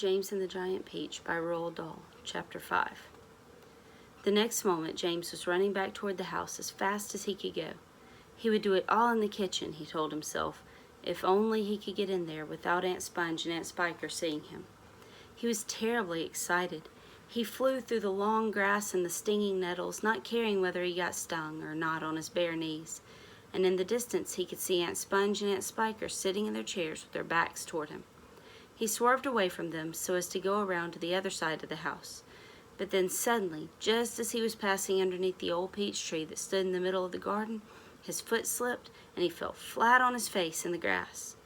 James and the Giant Peach by Ronald Dahl, Chapter 5. The next moment, James was running back toward the house as fast as he could go. He would do it all in the kitchen, he told himself, if only he could get in there without Aunt Sponge and Aunt Spiker seeing him. He was terribly excited. He flew through the long grass and the stinging nettles, not caring whether he got stung or not on his bare knees. And in the distance he could see Aunt Sponge and Aunt Spiker sitting in their chairs with their backs toward him. He swerved away from them so as to go around to the other side of the house. But then suddenly, just as he was passing underneath the old peach tree that stood in the middle of the garden, his foot slipped and he fell flat on his face in the grass.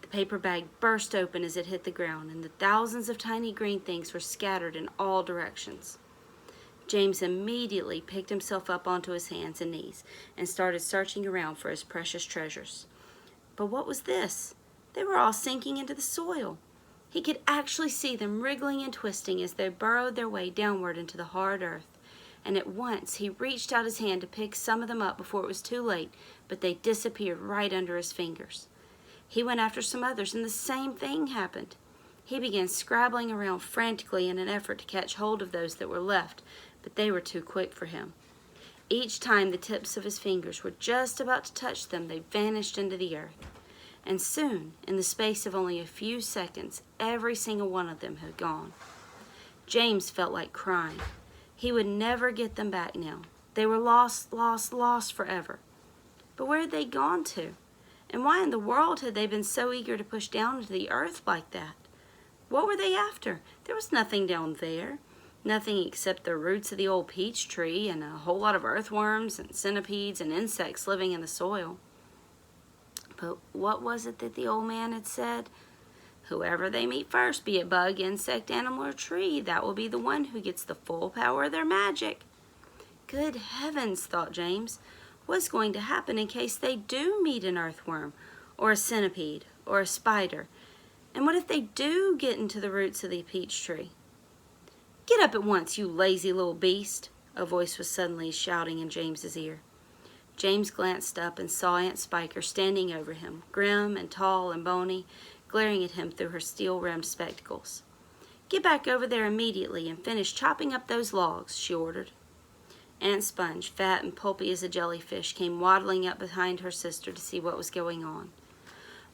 The paper bag burst open as it hit the ground, and the thousands of tiny green things were scattered in all directions. James immediately picked himself up onto his hands and knees and started searching around for his precious treasures. But what was this? They were all sinking into the soil. He could actually see them wriggling and twisting as they burrowed their way downward into the hard earth. And at once he reached out his hand to pick some of them up before it was too late, but they disappeared right under his fingers. He went after some others, and the same thing happened. He began scrabbling around frantically in an effort to catch hold of those that were left, but they were too quick for him. Each time the tips of his fingers were just about to touch them, they vanished into the earth. And soon, in the space of only a few seconds, every single one of them had gone. James felt like crying. He would never get them back now. They were lost, lost, lost forever. But where had they gone to? And why in the world had they been so eager to push down into the earth like that? What were they after? There was nothing down there. Nothing except the roots of the old peach tree and a whole lot of earthworms and centipedes and insects living in the soil. But what was it that the old man had said? Whoever they meet first, be it bug, insect, animal, or tree, that will be the one who gets the full power of their magic. Good heavens, thought James. What's going to happen in case they do meet an earthworm, or a centipede, or a spider? And what if they do get into the roots of the peach tree? Get up at once, you lazy little beast, a voice was suddenly shouting in James's ear. James glanced up and saw Aunt Spiker standing over him, grim and tall and bony, glaring at him through her steel-rimmed spectacles. Get back over there immediately and finish chopping up those logs, she ordered. Aunt Sponge, fat and pulpy as a jellyfish, came waddling up behind her sister to see what was going on.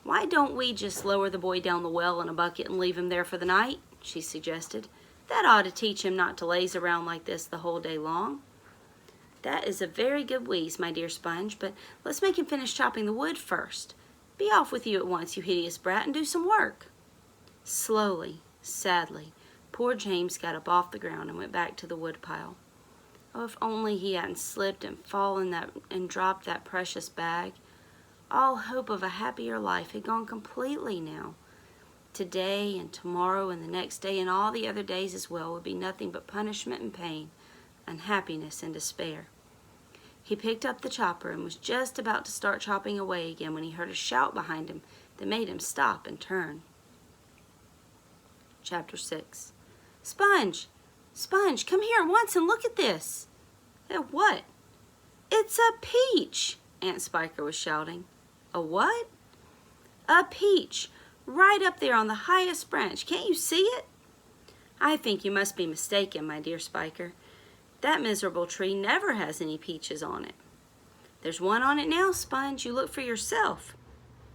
Why don't we just lower the boy down the well in a bucket and leave him there for the night? She suggested. That ought to teach him not to laze around like this the whole day long. That is a very good wheeze, my dear Sponge, but let's make him finish chopping the wood first. Be off with you at once, you hideous brat, and do some work. Slowly, sadly, poor James got up off the ground and went back to the wood pile. Oh, if only he hadn't slipped and fallen and dropped that precious bag. All hope of a happier life had gone completely now. Today and tomorrow and the next day and all the other days as well would be nothing but punishment and pain, unhappiness and despair. He picked up the chopper and was just about to start chopping away again when he heard a shout behind him that made him stop and turn. Chapter 6. Sponge! Sponge, come here at once and look at this! At what? It's a peach! Aunt Spiker was shouting. A what? A peach! Right up there on the highest branch. Can't you see it? I think you must be mistaken, my dear Spiker. That miserable tree never has any peaches on it. There's one on it now, Sponge. You look for yourself.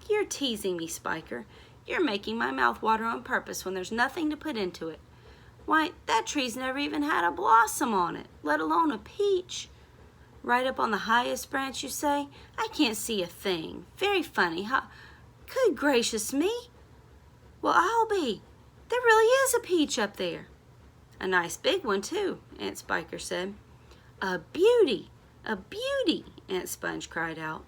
You're teasing me, Spiker. You're making my mouth water on purpose when there's nothing to put into it. Why, that tree's never even had a blossom on it, let alone a peach. Right up on the highest branch, you say? I can't see a thing. Very funny, huh? Good gracious me. Well, I'll be. There really is a peach up there. A nice big one, too, Aunt Spiker said. A beauty! A beauty! Aunt Sponge cried out.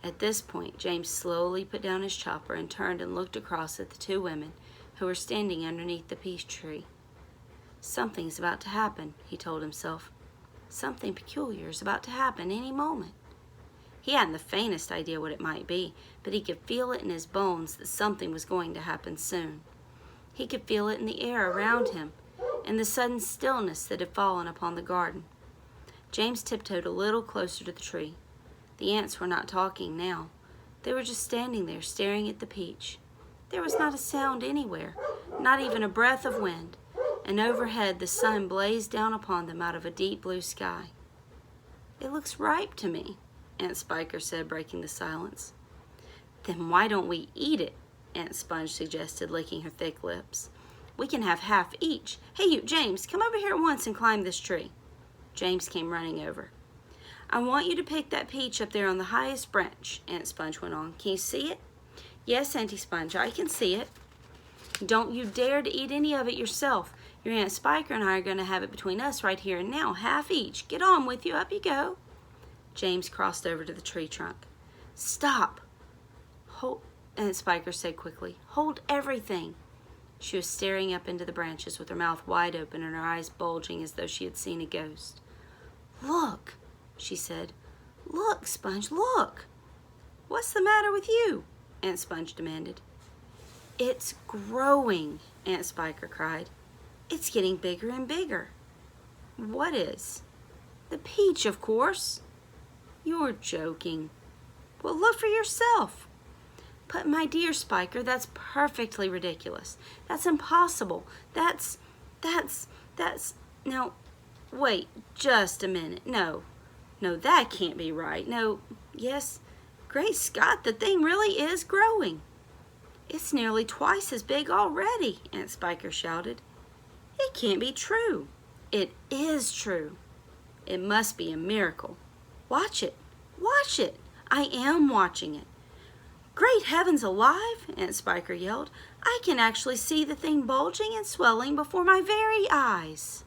At this point, James slowly put down his chopper and turned and looked across at the two women who were standing underneath the peach tree. Something's about to happen, he told himself. Something peculiar is about to happen any moment. He hadn't the faintest idea what it might be, but he could feel it in his bones that something was going to happen soon. He could feel it in the air around him, and the sudden stillness that had fallen upon the garden. James tiptoed a little closer to the tree. The ants were not talking now. They were just standing there staring at the peach. There was not a sound anywhere, not even a breath of wind, and overhead the sun blazed down upon them out of a deep blue sky. "It looks ripe to me," Aunt Spiker said, breaking the silence. "Then why don't we eat it?" Aunt Sponge suggested, licking her thick lips. "We can have half each. Hey you, James, come over here at once and climb this tree." James came running over. "I want you to pick that peach up there on the highest branch," Aunt Sponge went on. "Can you see it?" "Yes, Auntie Sponge, I can see it." "Don't you dare to eat any of it yourself. Your Aunt Spiker and I are going to have it between us right here and now, half each. Get on with you, up you go." James crossed over to the tree trunk. "Stop!" Aunt Spiker said quickly. "Hold everything." She was staring up into the branches with her mouth wide open and her eyes bulging as though she had seen a ghost. "Look," she said. "Look, Sponge, look." "What's the matter with you?" Aunt Sponge demanded. "It's growing," Aunt Spiker cried. "It's getting bigger and bigger." "What is?" "The peach, of course." "You're joking." "Well, look for yourself." "But my dear Spiker, that's perfectly ridiculous. That's impossible. That's, now, wait just a minute. No, that can't be right. No, yes, great Scott, the thing really is growing." "It's nearly twice as big already," Aunt Spiker shouted. "It can't be true." "It is true. It must be a miracle. Watch it, watch it. I am watching it." "Great heavens alive!" Aunt Spiker yelled. "I can actually see the thing bulging and swelling before my very eyes."